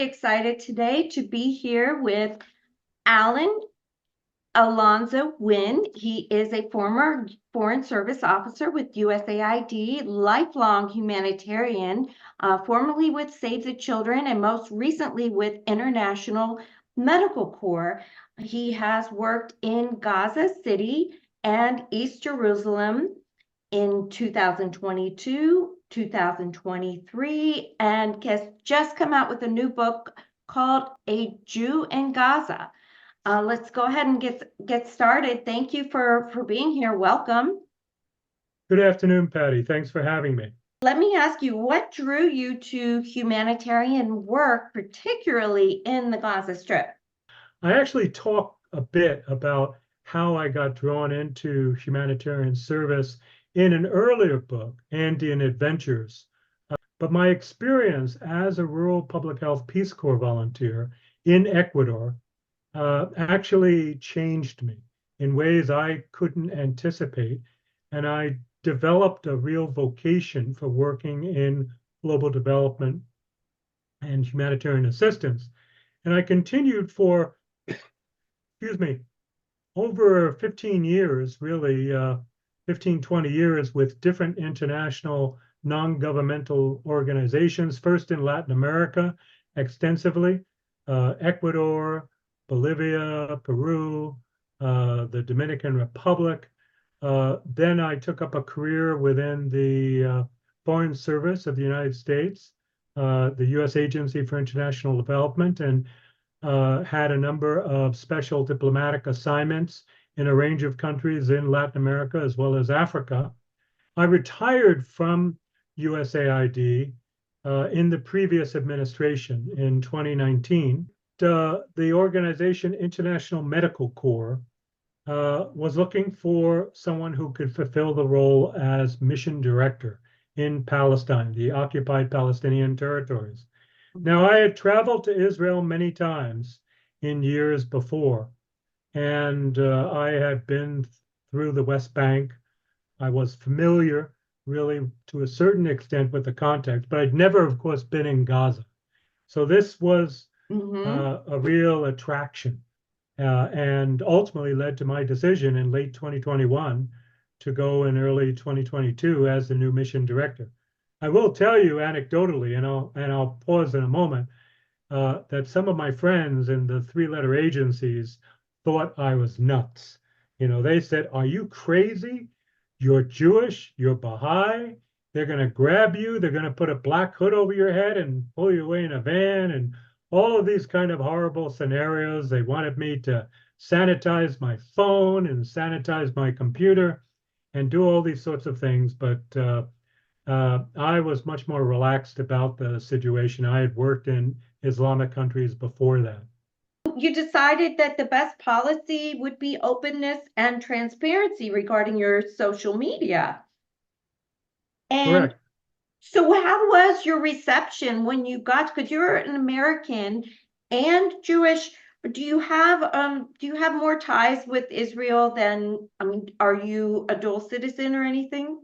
really excited today to be here with Alonzo Wind. He is a former Foreign Service officer with USAID, lifelong humanitarian, formerly with Save the Children, and most recently with International Medical Corps. He has worked in Gaza City and East Jerusalem in 2022, 2023, and has just come out with a new book called A Jew in Gaza. Let's go ahead and get started. Thank you for being here. Welcome. Good afternoon, Patty. Thanks for having me. Let me ask you, what drew you to humanitarian work, particularly in the Gaza Strip? I actually talk a bit about how I got drawn into humanitarian service in an earlier book, Andean Adventures. But my experience as a rural public health Peace Corps volunteer in Ecuador actually changed me in ways I couldn't anticipate. And I developed a real vocation for working in global development and humanitarian assistance. And I continued for, excuse me, over 15 years, really 15, 20 years with different international non-governmental organizations, first in Latin America extensively, Ecuador, Bolivia, Peru, the Dominican Republic. Then I took up a career within the Foreign Service of the United States, the U.S. Agency for International Development, and had a number of special diplomatic assignments in a range of countries in Latin America as well as Africa. I retired from USAID in the previous administration in 2019. The organization International Medical Corps was looking for someone who could fulfill the role as mission director in Palestine, the occupied Palestinian territories. Now, I had traveled to Israel many times in years before, and I had been through the West Bank. I was familiar, really, to a certain extent with the context, but I'd never, of course, been in Gaza. So this was a real attraction, and ultimately led to my decision in late 2021 to go in early 2022 as the new mission director. I will tell you anecdotally, and I'll pause in a moment, that some of my friends in the three-letter agencies thought I was nuts. You know, they said, "Are you crazy? You're Jewish, you're Baha'i, they're going to grab you, they're going to put a black hood over your head and pull you away in a van," and all of these kind of horrible scenarios. They wanted me to sanitize my phone and sanitize my computer and do all these sorts of things. But I was much more relaxed about the situation. I had worked in Islamic countries before that. You decided that the best policy would be openness and transparency regarding your social media. And Correct. so how was your reception when you got, because you're an American and Jewish, do you have more ties with Israel than, I mean, are you a dual citizen or anything?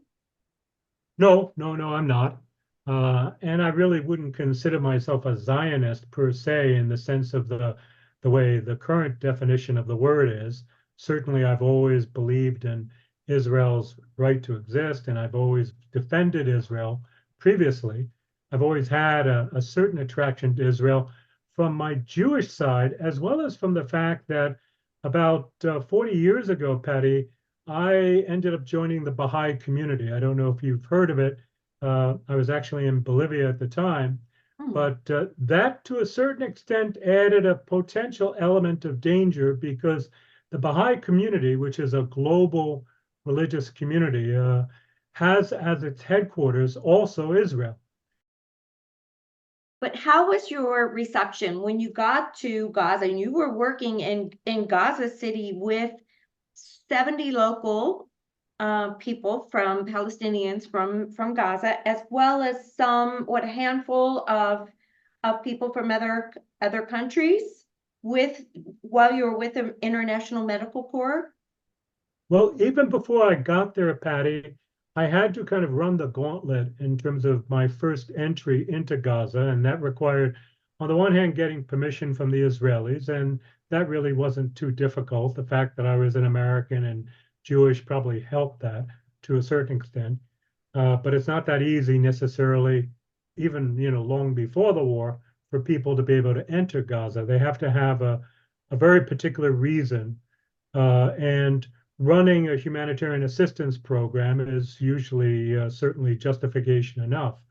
No, I'm not. And I really wouldn't consider myself a Zionist per se in the sense of the way the current definition of the word is. Certainly, I've always believed in Israel's right to exist, and I've always defended Israel previously. I've always had a certain attraction to Israel from my Jewish side, as well as from the fact that about 40 years ago, Patty, I ended up joining the Baha'i community. I don't know if you've heard of it. I was actually in Bolivia at the time, but that to a certain extent added a potential element of danger because the Baha'i community, which is a global religious community, has as its headquarters also Israel. But how was your reception when you got to Gaza and you were working in Gaza City with 70 local people from Palestinians from Gaza, as well as a handful of people from other countries while you were with the International Medical Corps? Well, even before I got there, Patty, I had to kind of run the gauntlet in terms of my first entry into Gaza, and that required on the one hand, getting permission from the Israelis, and that really wasn't too difficult. The fact that I was an American and Jewish probably helped that to a certain extent. But it's not that easy necessarily, even long before the war, for people to be able to enter Gaza. They have to have a very particular reason, and running a humanitarian assistance program is usually certainly justification enough.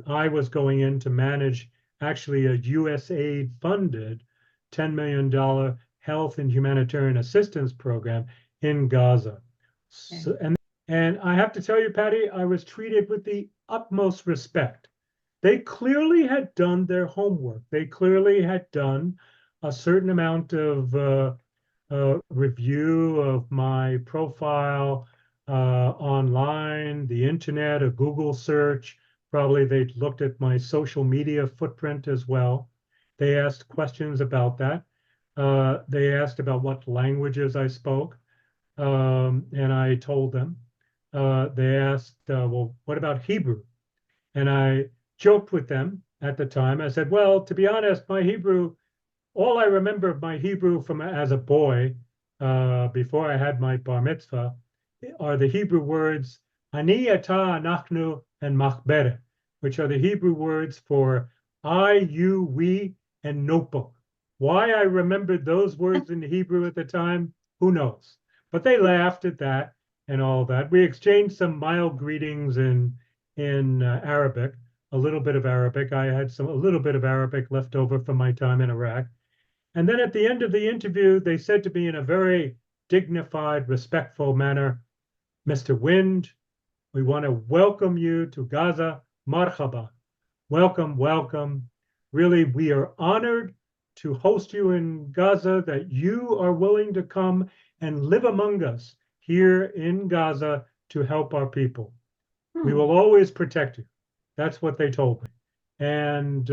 I was going in to manage actually a USAID funded $10 million health and humanitarian assistance program in Gaza. So, and I have to tell you, Patty, I was treated with the utmost respect. They clearly had done their homework. They clearly had done a certain amount of review of my profile online, the internet, a Google search. Probably they'd looked at my social media footprint as well. They asked questions about that. They asked about what languages I spoke, and I told them. They asked, well, what about Hebrew? And I joked with them at the time. I said, well, to be honest, my Hebrew, all I remember of my Hebrew from as a boy, before I had my bar mitzvah, are the Hebrew words ani, ata, anachnu, and machberet, which are the Hebrew words for I, you, we, and notebook. Why I remembered those words in Hebrew at the time, who knows? But they laughed at that and all that. We exchanged some mild greetings in Arabic, a little bit of Arabic. I had a little bit of Arabic left over from my time in Iraq. And then at the end of the interview, they said to me in a very dignified, respectful manner, Mr. Wind, we want to welcome you to Gaza. Marhaba. Welcome, welcome. Really, we are honored to host you in Gaza, that you are willing to come and live among us here in Gaza to help our people. We will always protect you. That's what they told me. And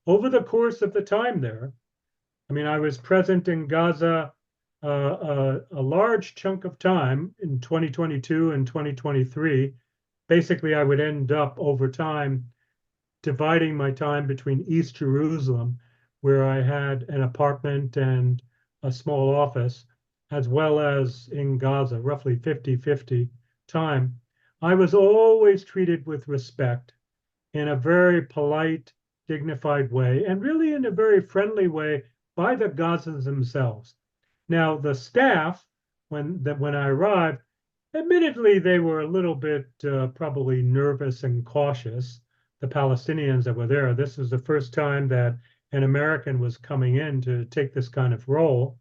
over the course of the time there, I mean, I was present in Gaza a large chunk of time in 2022 and 2023. Basically, I would end up over time dividing my time between East Jerusalem, where I had an apartment and a small office, as well as in Gaza, roughly 50-50 time. I was always treated with respect in a very polite, dignified way, and really in a very friendly way by the Gazans themselves. Now, the staff, when I arrived, admittedly, they were a little bit probably nervous and cautious, the Palestinians that were there. This was the first time that an American was coming in to take this kind of role.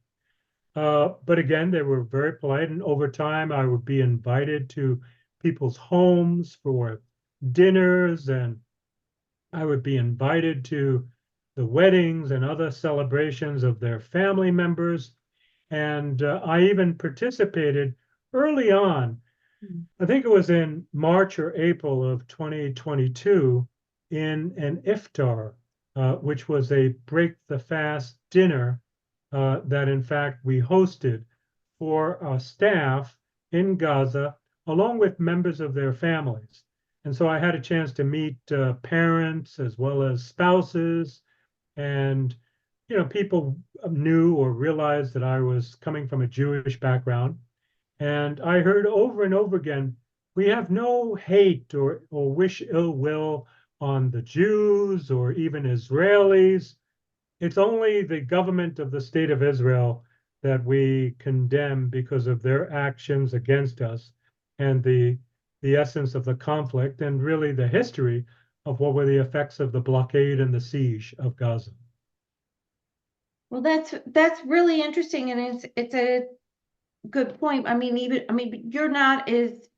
But again, they were very polite. And over time, I would be invited to people's homes for dinners, and I would be invited to the weddings and other celebrations of their family members. And I even participated early on, I think it was in March or April of 2022, in an iftar, which was a break the fast dinner that in fact we hosted for our staff in Gaza, along with members of their families. And so I had a chance to meet parents as well as spouses, and people knew or realized that I was coming from a Jewish background. And I heard over and over again, we have no hate or wish ill will on the Jews or even Israelis. It's only the government of the state of Israel that we condemn because of their actions against us, and the essence of the conflict, and really the history of what were the effects of the blockade and the siege of Gaza. Well, that's really interesting, and it's a good point. I mean, you're not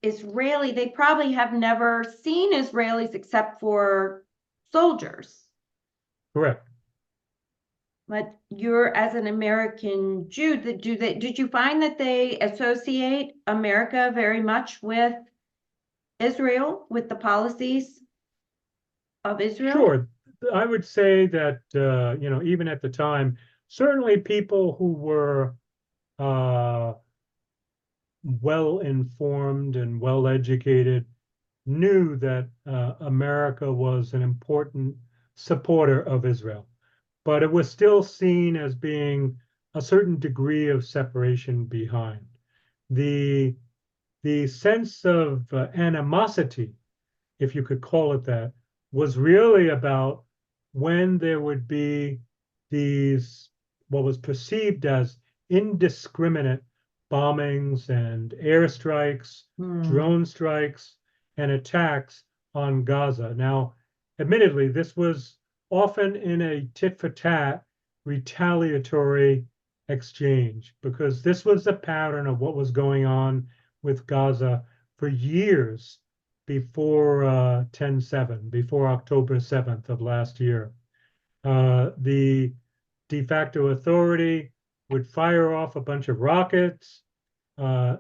Israeli. They probably have never seen Israelis except for soldiers. Correct. But you're, as an American Jew, did you find that they associate America very much with Israel, with the policies of Israel? Sure. I would say that, even at the time, certainly people who were well informed and well educated knew that America was an important supporter of Israel. but it was still seen as being a certain degree of separation behind. The, the sense of animosity, if you could call it that, was really about when there would be these, what was perceived as indiscriminate bombings and airstrikes, drone strikes, and attacks on Gaza. Now, admittedly, this was often in a tit for tat retaliatory exchange because this was the pattern of what was going on with Gaza for years before 10/7, before October 7th of last year. The de facto authority would fire off a bunch of rockets.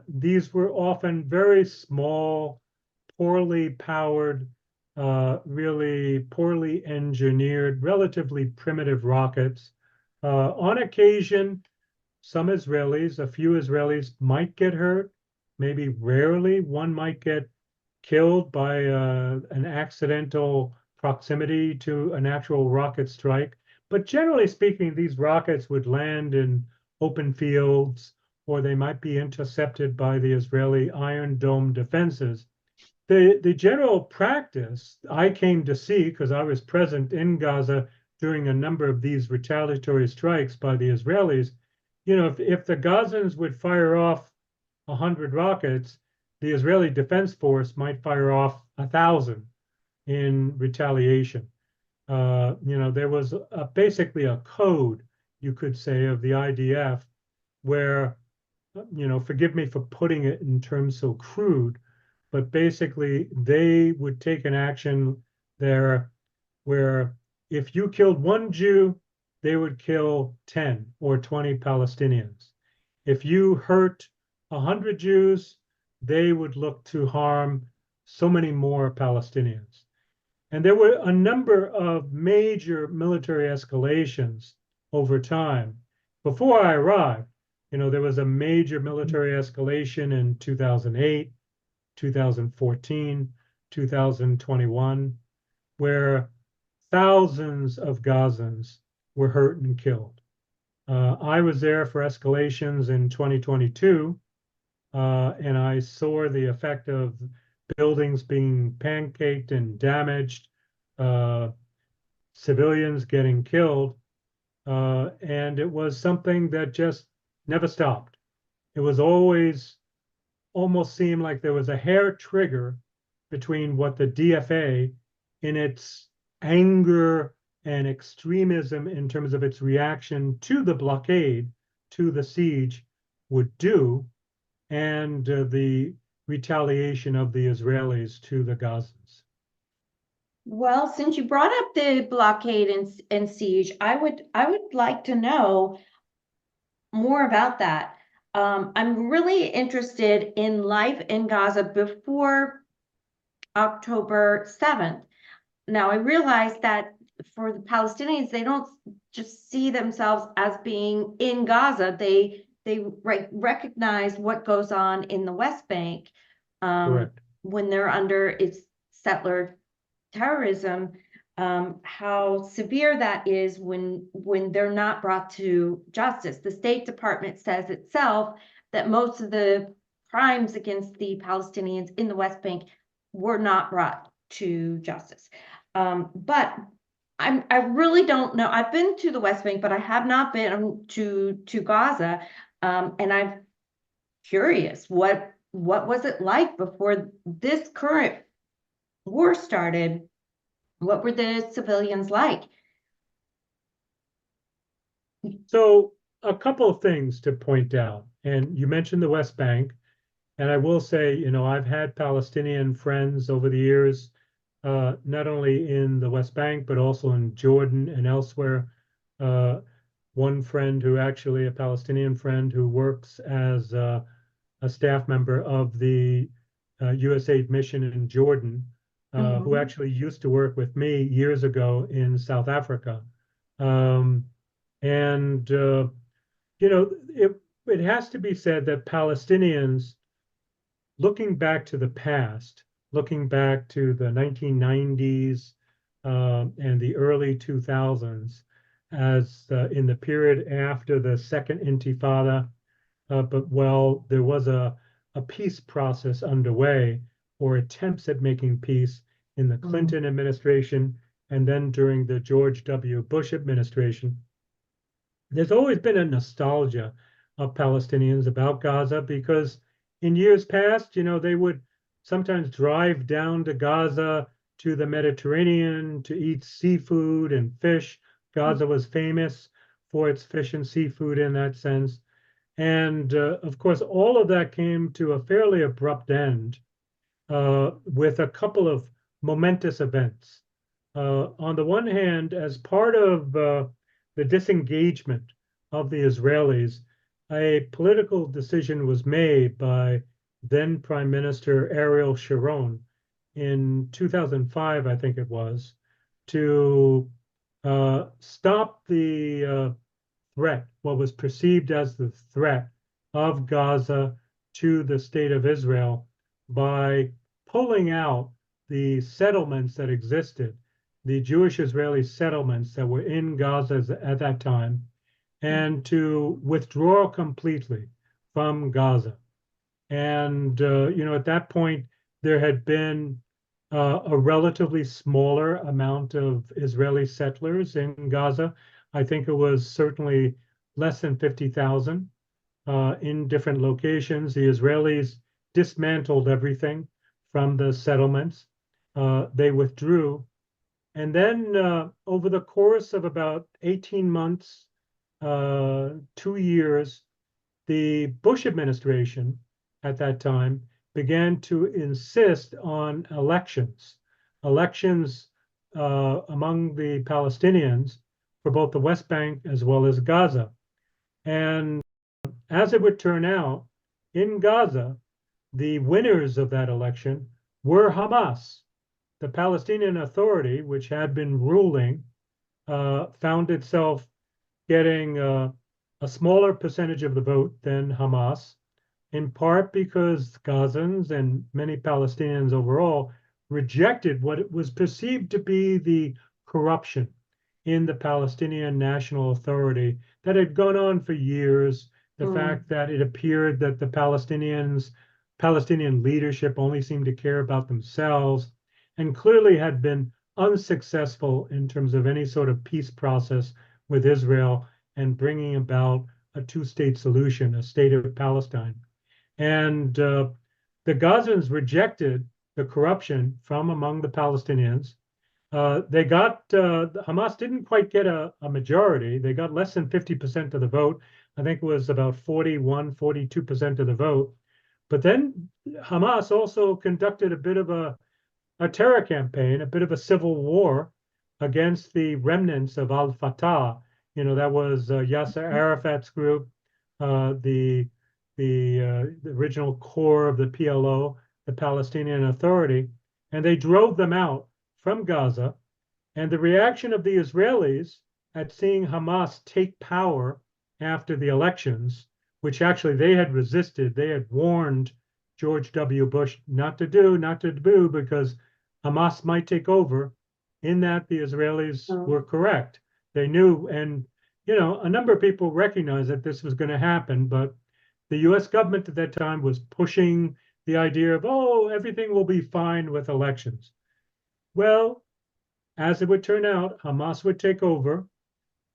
These were often very small, poorly powered, really poorly engineered, relatively primitive rockets. On occasion, some Israelis, a few Israelis might get hurt, maybe rarely one might get killed by an accidental proximity to an actual rocket strike. But generally speaking, these rockets would land in open fields, or they might be intercepted by the Israeli Iron Dome defenses. The general practice I came to see, because I was present in Gaza during a number of these retaliatory strikes by the Israelis, if the Gazans would fire off 100 rockets, the Israeli Defense Force might fire off 1,000 in retaliation. There was basically a code, you could say, of the IDF where, forgive me for putting it in terms so crude, but basically they would take an action there where if you killed one Jew, they would kill 10 or 20 Palestinians. If you hurt 100 Jews, they would look to harm so many more Palestinians. And there were a number of major military escalations over time. Before I arrived, there was a major military escalation in 2008, 2014, 2021, where thousands of Gazans were hurt and killed. I was there for escalations in 2022, and I saw the effect of buildings being pancaked and damaged, civilians getting killed, and it was something that just never stopped. It was always almost seemed like there was a hair trigger between what the DFA, in its anger and extremism in terms of its reaction to the blockade, to the siege, would do, and the retaliation of the Israelis to the Gazans. Well, since you brought up the blockade and siege, I would like to know more about that. I'm really interested in life in Gaza before October 7th. Now, I realize that for the Palestinians, they don't just see themselves as being in Gaza. They recognize what goes on in the West Bank when they're under its settler terrorism, how severe that is when they're not brought to justice. The State Department says itself that most of the crimes against the Palestinians in the West Bank were not brought to justice. But I really don't know. I've been to the West Bank, but I have not been to Gaza. And I'm curious, what was it like before this current war started? What were the civilians like? So a couple of things to point out. And you mentioned the West Bank. And I will say, I've had Palestinian friends over the years, not only in the West Bank, but also in Jordan and elsewhere. One friend a Palestinian friend who works as a staff member of the USAID mission in Jordan, who actually used to work with me years ago in South Africa. It has to be said that Palestinians, looking back to the past, looking back to the 1990s and the early 2000s, as in the period after the Second Intifada, but there was a peace process underway or attempts at making peace in the Clinton administration and then during the George W. Bush administration. There's always been a nostalgia of Palestinians about Gaza because in years past, they would sometimes drive down to Gaza to the Mediterranean to eat seafood and fish. Gaza was famous for its fish and seafood in that sense. And of course, all of that came to a fairly abrupt end with a couple of momentous events. On the one hand, as part of the disengagement of the Israelis, a political decision was made by then Prime Minister Ariel Sharon in 2005, I think it was, to stop the threat, what was perceived as the threat of Gaza to the state of Israel by pulling out the settlements that existed, the Jewish Israeli settlements that were in Gaza at that time, and to withdraw completely from Gaza. And, at that point, there had been a relatively smaller amount of Israeli settlers in Gaza. I think it was certainly less than 50,000 in different locations. The Israelis dismantled everything from the settlements. They withdrew. And then over the course of about 18 months, 2 years, the Bush administration at that time began to insist on elections among the Palestinians for both the West Bank as well as Gaza. And as it would turn out, in Gaza, the winners of that election were Hamas. The Palestinian Authority, which had been ruling, found itself getting a smaller percentage of the vote than Hamas, in part because Gazans and many Palestinians overall rejected what it was perceived to be the corruption in the Palestinian National Authority that had gone on for years. The fact that it appeared that the Palestinian leadership only seemed to care about themselves and clearly had been unsuccessful in terms of any sort of peace process with Israel and bringing about a two-state solution, a state of Palestine. And the Gazans rejected the corruption from among the Palestinians. Hamas didn't quite get a majority. They got less than 50% of the vote. I think it was about 41, 42% of the vote. But then Hamas also conducted a bit of a terror campaign, a bit of a civil war against the remnants of al-Fatah. That was Yasser Arafat's group, the original core of the PLO, the Palestinian Authority, and they drove them out from Gaza. And the reaction of the Israelis at seeing Hamas take power after the elections, which actually they had resisted, they had warned George W. Bush not to do, because Hamas might take over, in that the Israelis were correct. They knew, and a number of people recognized that this was going to happen, but the US government at that time was pushing the idea of, everything will be fine with elections. Well, as it would turn out, Hamas would take over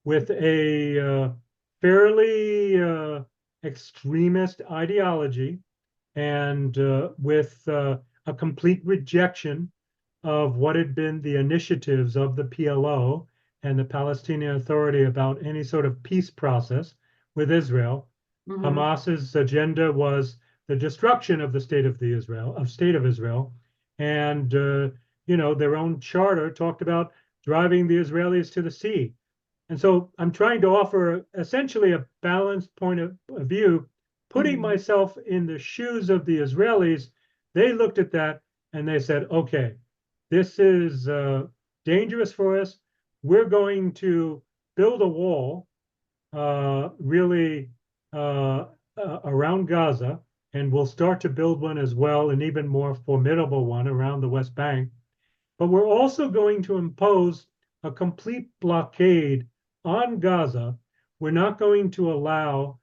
with a fairly extremist ideology and with a complete rejection of what had been the initiatives of the PLO and the Palestinian Authority about any sort of peace process with Israel. Hamas's agenda was the destruction of the state of Israel, and their own charter talked about driving the Israelis to the sea. And so I'm trying to offer essentially a balanced point of view, putting myself in the shoes of the Israelis. They looked at that and they said, okay, this is dangerous for us. We're going to build a wall around Gaza, and we'll start to build one as well, an even more formidable one around the West Bank. But we're also going to impose a complete blockade on Gaza, we're not going to allow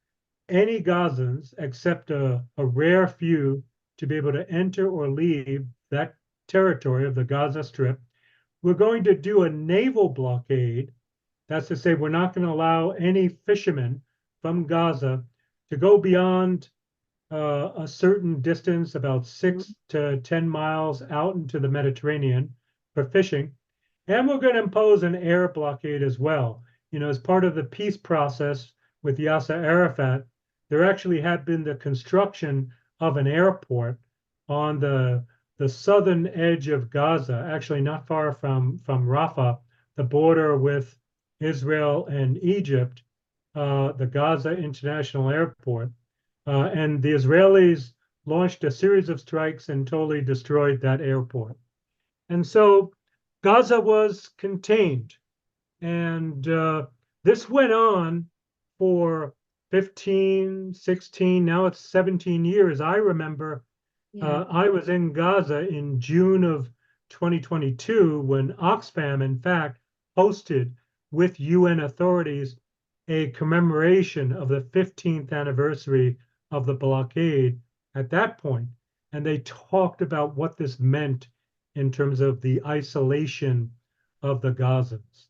any Gazans except a rare few to be able to enter or leave that territory of the Gaza Strip. We're going to do a naval blockade. That's to say, we're not going to allow any fishermen from Gaza to go beyond a certain distance, about 6 to 10 miles out into the Mediterranean for fishing. And we're going to impose an air blockade as well. As part of the peace process with Yasser Arafat, there actually had been the construction of an airport on the southern edge of Gaza, actually not far from Rafah, the border with Israel and Egypt, the Gaza International Airport. And the Israelis launched a series of strikes and totally destroyed that airport. And so Gaza was contained. And this went on for 15, 16, now it's 17 years. I remember I was in Gaza in June of 2022 when Oxfam, in fact, hosted with UN authorities a commemoration of the 15th anniversary of the blockade at that point. And they talked about what this meant in terms of the isolation of the Gazans.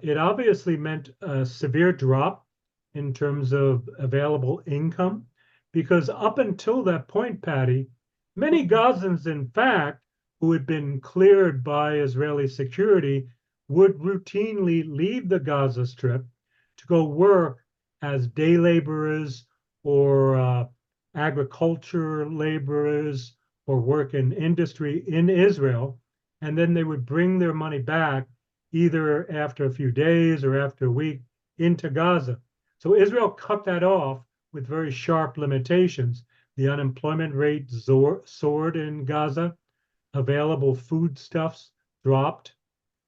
It obviously meant a severe drop in terms of available income, because up until that point, Patty, many Gazans, in fact, who had been cleared by Israeli security, would routinely leave the Gaza Strip to go work as day laborers or agriculture laborers or work in industry in Israel. And then they would bring their money back either after a few days or after a week into Gaza. So Israel cut that off with very sharp limitations. The unemployment rate soared in Gaza, available foodstuffs dropped,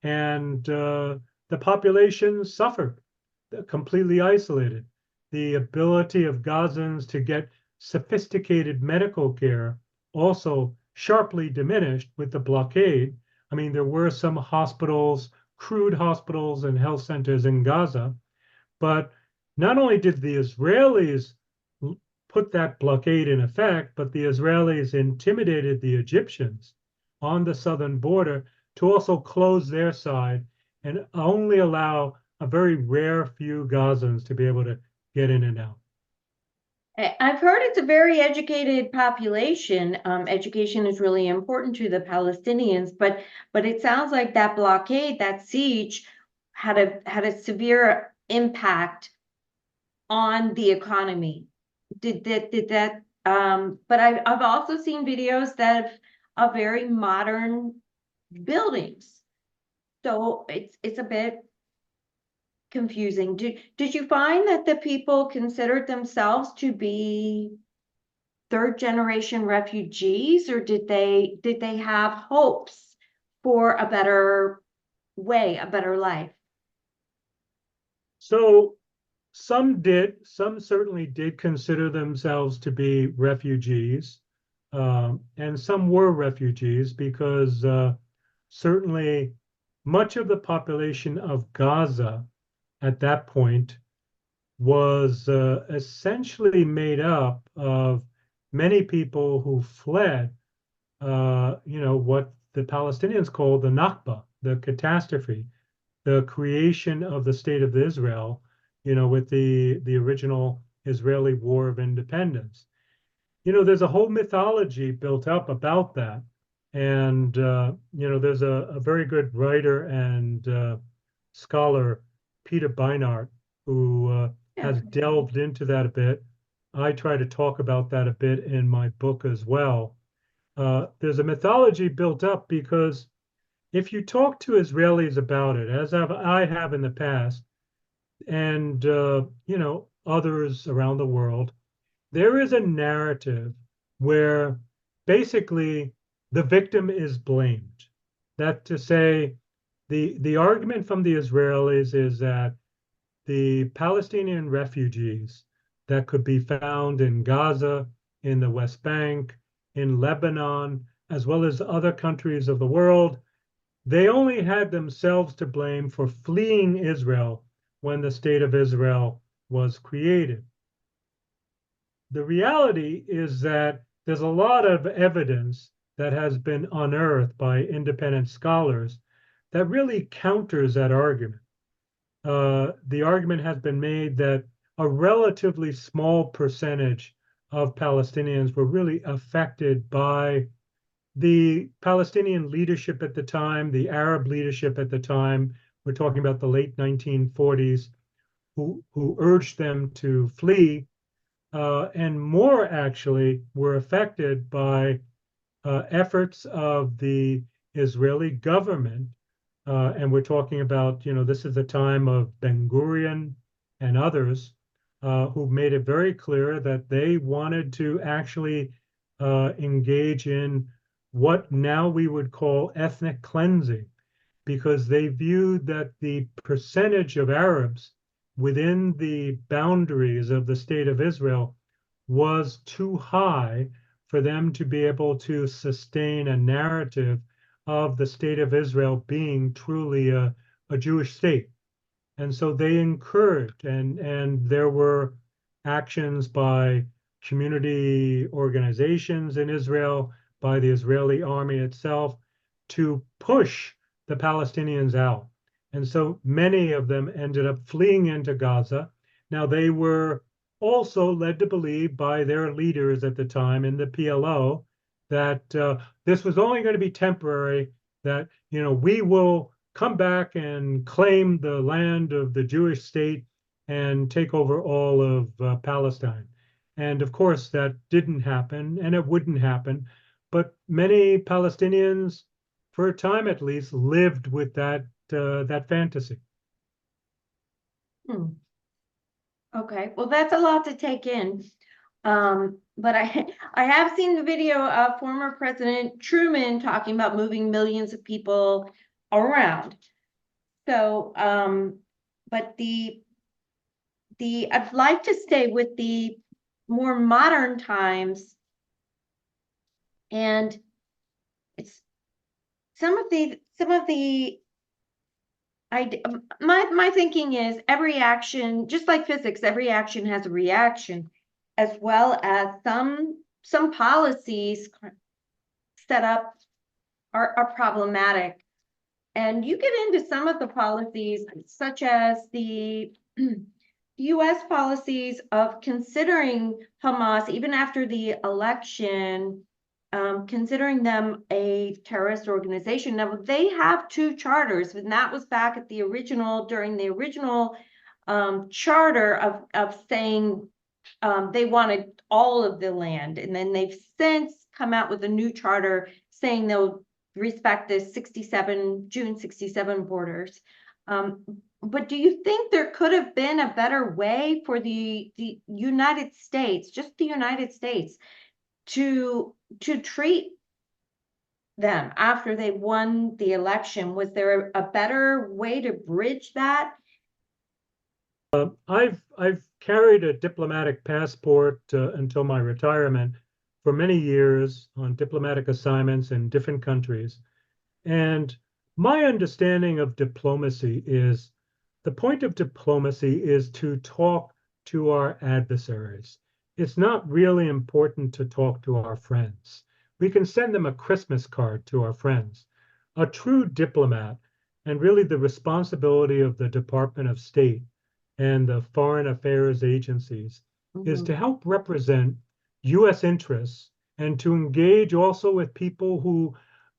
and the population suffered, completely isolated. The ability of Gazans to get sophisticated medical care also sharply diminished with the blockade. I mean, there were some hospitals, crude hospitals and health centers in Gaza, but not only did the Israelis put that blockade in effect, but the Israelis intimidated the Egyptians on the southern border to also close their side and only allow a very rare few Gazans to be able to get in and out. I've heard it's a very educated population. Education is really important to the Palestinians, but it sounds like that blockade, that siege, had a severe impact on the economy. Did that? But I've also seen videos that of very modern buildings, so it's a bit confusing. Did you find that the people considered themselves to be third generation refugees, or did they have hopes for a better way, a better life? So some certainly did consider themselves to be refugees, and some were refugees because certainly much of the population of Gaza at that point was essentially made up of many people who fled, what the Palestinians call the Nakba, the catastrophe, the creation of the state of Israel, with the original Israeli War of Independence. There's a whole mythology built up about that. And, there's a very good writer and scholar, Peter Beinart, who has delved into that a bit. I try to talk about that a bit in my book as well. There's a mythology built up because if you talk to Israelis about it, as I have in the past, and others around the world, there is a narrative where basically the victim is blamed. That to say, the argument from the Israelis is that the Palestinian refugees that could be found in Gaza, in the West Bank, in Lebanon, as well as other countries of the world, they only had themselves to blame for fleeing Israel when the State of Israel was created. The reality is that there's a lot of evidence that has been unearthed by independent scholars that really counters that argument. The argument has been made that a relatively small percentage of Palestinians were really affected by the Palestinian leadership at the time, the Arab leadership at the time. We're talking about the late 1940s, who urged them to flee, and more actually were affected by efforts of the Israeli government. And we're talking about, this is the time of Ben Gurion and others who made it very clear that they wanted to actually engage in what now we would call ethnic cleansing, because they viewed that the percentage of Arabs within the boundaries of the State of Israel was too high for them to be able to sustain a narrative of the State of Israel being truly a Jewish state. And so they encouraged, and there were actions by community organizations in Israel, by the Israeli army itself, to push the Palestinians out. And so many of them ended up fleeing into Gaza. Now, they were also led to believe by their leaders at the time in the PLO that this was only going to be temporary, that, we will come back and claim the land of the Jewish state and take over all of Palestine. And of course, that didn't happen, and it wouldn't happen. But many Palestinians, for a time at least, lived with that fantasy. Okay, well, that's a lot to take in. But I have seen the video of former President Truman talking about moving millions of people around. So, but I'd like to stay with the more modern times, and it's some of the my thinking is every action, just like physics, every action has a reaction, as well as some policies set up are problematic. And you get into some of the policies, such as the US policies of considering Hamas, even after the election, considering them a terrorist organization. Now, they have two charters, and that was back at during the original charter of saying they wanted all of the land. And then they've since come out with a new charter saying they'll respect the June 67 borders. But do you think there could have been a better way for the United States, just the United States, to treat them after they won the election? Was there a better way to bridge that? I've carried a diplomatic passport until my retirement for many years on diplomatic assignments in different countries. And my understanding of diplomacy is the point of diplomacy is to talk to our adversaries. It's not really important to talk to our friends. We can send them a Christmas card to our friends. A true diplomat, and really the responsibility of the Department of State and the foreign affairs agencies, is to help represent US interests and to engage also with people who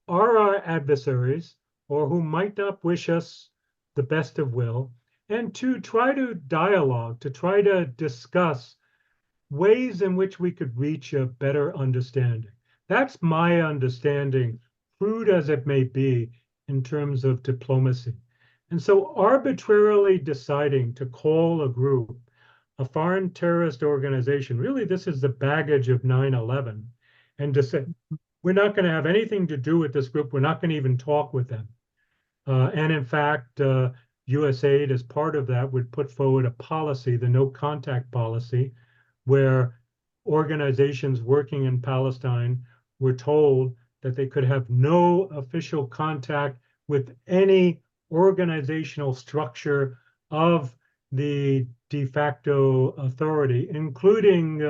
are our adversaries or who might not wish us the best of will, and to try to dialogue, to try to discuss ways in which we could reach a better understanding. That's my understanding, crude as it may be, in terms of diplomacy. And so arbitrarily deciding to call a group a foreign terrorist organization, really this is the baggage of 9/11, and to say, we're not going to have anything to do with this group, we're not going to even talk with them. And in fact, USAID, as part of that, would put forward a policy, the no contact policy, where organizations working in Palestine were told that they could have no official contact with any organizational structure of the de facto authority, including,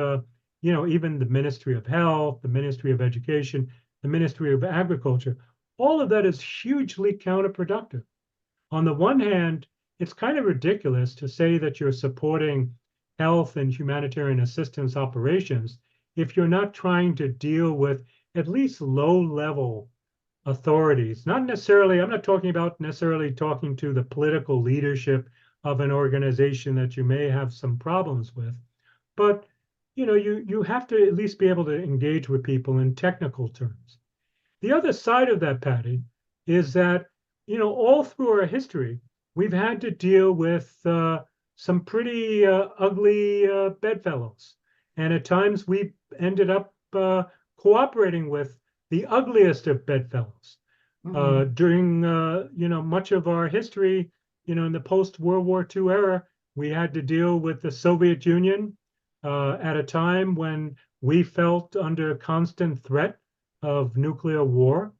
even the Ministry of Health, the Ministry of Education, the Ministry of Agriculture. All of that is hugely counterproductive. On the one hand, it's kind of ridiculous to say that you're supporting health and humanitarian assistance operations if you're not trying to deal with at least low-level authorities. Not necessarily, I'm not talking about necessarily talking to the political leadership of an organization that you may have some problems with, but you have to at least be able to engage with people in technical terms. The other side of that, Patty, is that, all through our history, we've had to deal with some pretty ugly bedfellows. And at times we ended up cooperating with the ugliest of bedfellows. During, much of our history, in the post-World War II era, we had to deal with the Soviet Union at a time when we felt under constant threat of nuclear war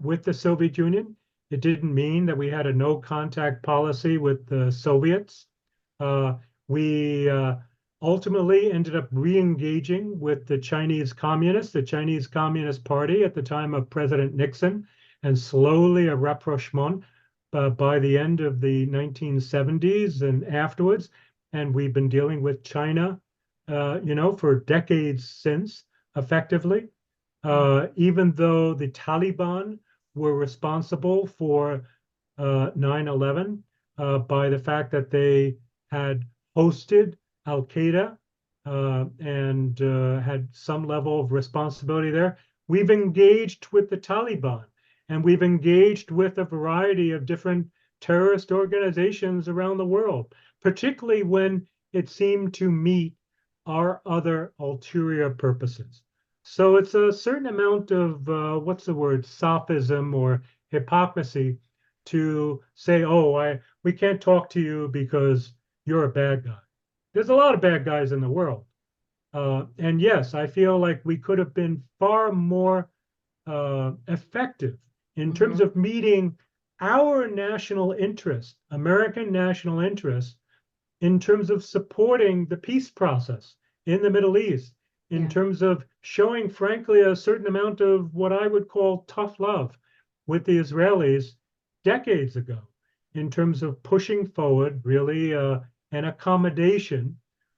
with the Soviet Union. It didn't mean that we had a no contact policy with the Soviets. We ultimately ended up re-engaging with the Chinese Communist Party at the time of President Nixon, and slowly a rapprochement by the end of the 1970s and afterwards. And we've been dealing with China, for decades since, effectively. Even though the Taliban were responsible for 9/11 by the fact that they had hosted Al-Qaeda and had some level of responsibility there. We've engaged with the Taliban, and we've engaged with a variety of different terrorist organizations around the world, particularly when it seemed to meet our other ulterior purposes. So it's a certain amount of, sophism or hypocrisy to say, we can't talk to you because you're a bad guy. There's a lot of bad guys in the world. And yes, I feel like we could have been far more effective in terms of meeting our national interest, American national interest, in terms of supporting the peace process in the Middle East, in terms of showing, frankly, a certain amount of what I would call tough love with the Israelis decades ago, in terms of pushing forward really an accommodation,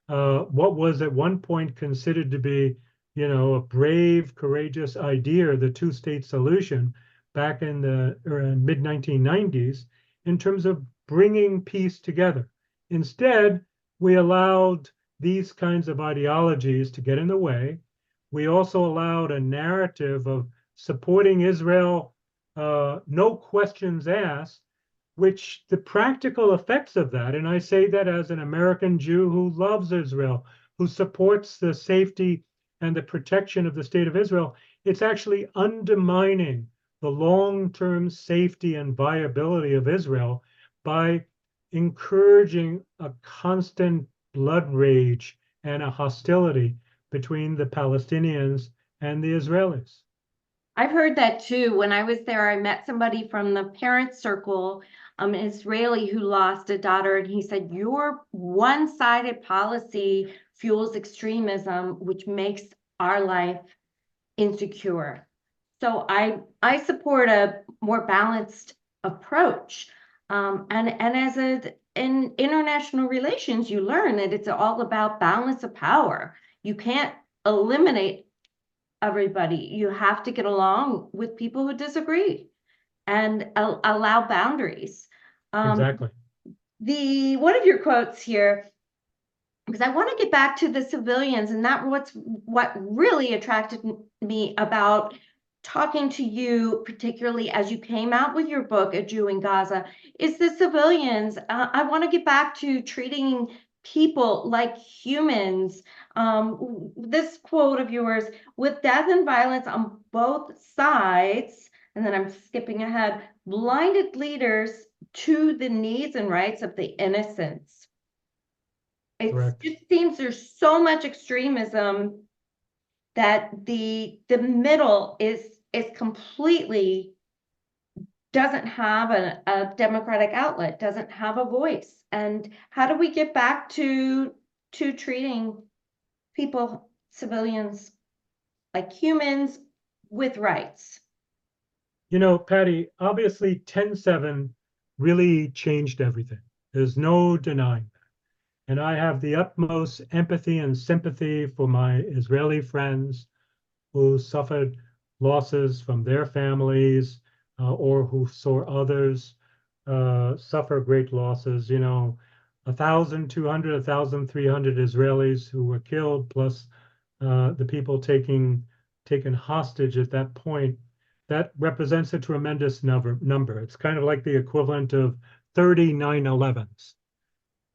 what was at one point considered to be, a brave, courageous idea, the two-state solution back in the mid-1990s, in terms of bringing peace together. Instead, we allowed these kinds of ideologies to get in the way. We also allowed a narrative of supporting Israel, no questions asked, which the practical effects of that, and I say that as an American Jew who loves Israel, who supports the safety and the protection of the state of Israel, it's actually undermining the long-term safety and viability of Israel by encouraging a constant blood rage and a hostility between the Palestinians and the Israelis. I've heard that too. When I was there, I met somebody from the parent circle, an Israeli who lost a daughter, and he said, your one-sided policy fuels extremism, which makes our life insecure. So I support a more balanced approach. And as in international relations, you learn that it's all about balance of power. You can't eliminate everybody. You have to get along with people who disagree and allow boundaries. Exactly. One of your quotes here, because I want to get back to the civilians, and what really attracted me about talking to you, particularly as you came out with your book, A Jew in Gaza, is the civilians. I want to get back to treating people like humans. This quote of yours, with death and violence on both sides, and then I'm skipping ahead, blinded leaders to the needs and rights of the innocents. It just seems there's so much extremism that the middle is completely doesn't have a democratic outlet, doesn't have a voice. And how do we get back to treating people, civilians, like humans with rights? You know, Patty, obviously 10/7 really changed everything. There's no denying that. And I have the utmost empathy and sympathy for my Israeli friends who suffered losses from their families or who saw others suffer great losses. You know, 1,200, 1,300 Israelis who were killed, plus the people taken hostage at that point. That represents a tremendous number. It's kind of like the equivalent of 30 9/11s.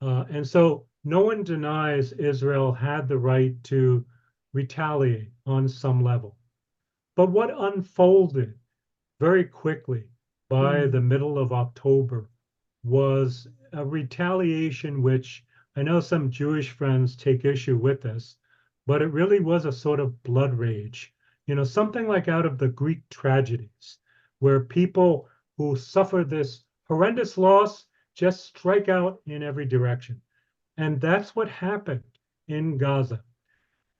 And so no one denies Israel had the right to retaliate on some level. But what unfolded very quickly by the middle of October was a retaliation, which I know some Jewish friends take issue with this, but it really was a sort of blood rage, you know, something like out of the Greek tragedies, where people who suffer this horrendous loss just strike out in every direction. And that's what happened in Gaza.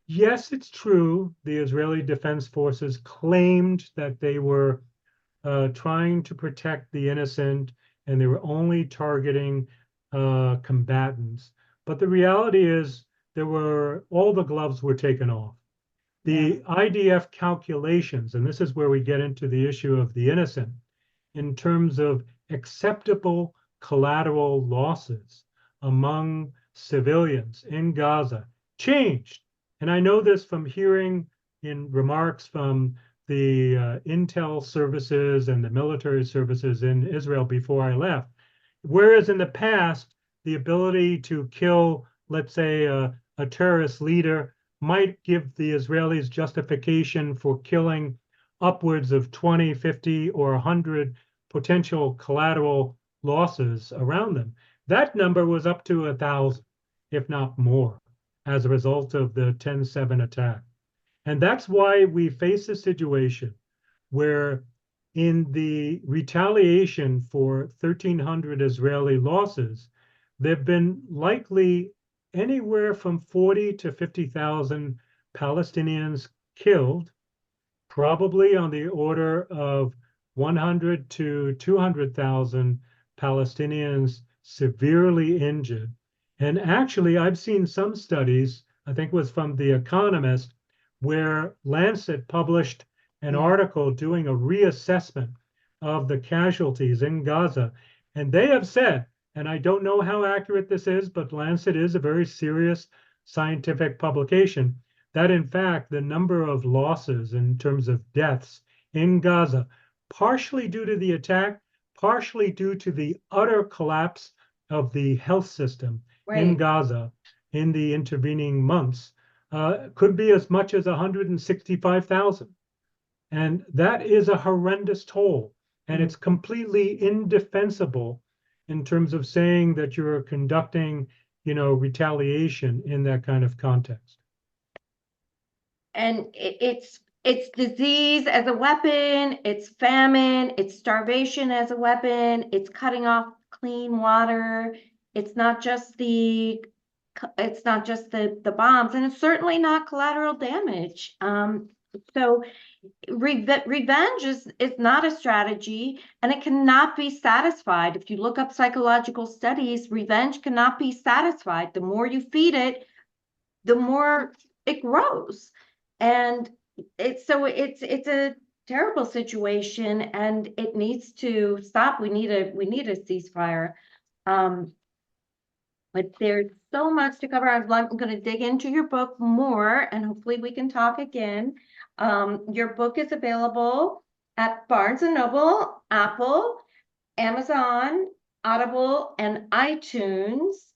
Yes, it's true. The Israeli Defense Forces claimed that they were trying to protect the innocent and they were only targeting combatants. But the reality is, all the gloves were taken off. The IDF calculations, and this is where we get into the issue of the innocent, in terms of acceptable collateral losses among civilians in Gaza, changed. And I know this from hearing in remarks from the intel services and the military services in Israel before I left. Whereas in the past, the ability to kill, let's say, a terrorist leader might give the Israelis justification for killing upwards of 20, 50, or 100 potential collateral losses around them. That number was up to 1,000, if not more, as a result of the 10/7 attack. And that's why we face a situation where, in the retaliation for 1,300 Israeli losses, there have been likely anywhere from 40 to 50,000 Palestinians killed, probably on the order of 100 to 200,000 Palestinians severely injured. And actually, I've seen some studies, I think it was from The Economist, where Lancet published an article doing a reassessment of the casualties in Gaza. And they have said, and I don't know how accurate this is, but Lancet is a very serious scientific publication, that in fact, the number of losses in terms of deaths in Gaza, partially due to the attack, partially due to the utter collapse of the health system in Gaza in the intervening months, could be as much as 165,000. And that is a horrendous toll. And it's completely indefensible in terms of saying that you're conducting, you know, retaliation in that kind of context. And it's disease as a weapon, it's famine, it's starvation as a weapon, it's cutting off clean water. It's not just the bombs, and it's certainly not collateral damage. So revenge is not a strategy, and it cannot be satisfied. If you look up psychological studies, revenge cannot be satisfied. The more you feed it, the more it grows. And it's a terrible situation, and it needs to stop. We need a ceasefire. But there's so much to cover. I'm going to dig into your book more, and hopefully we can talk again. Your book is available at Barnes & Noble, Apple, Amazon, Audible, and iTunes.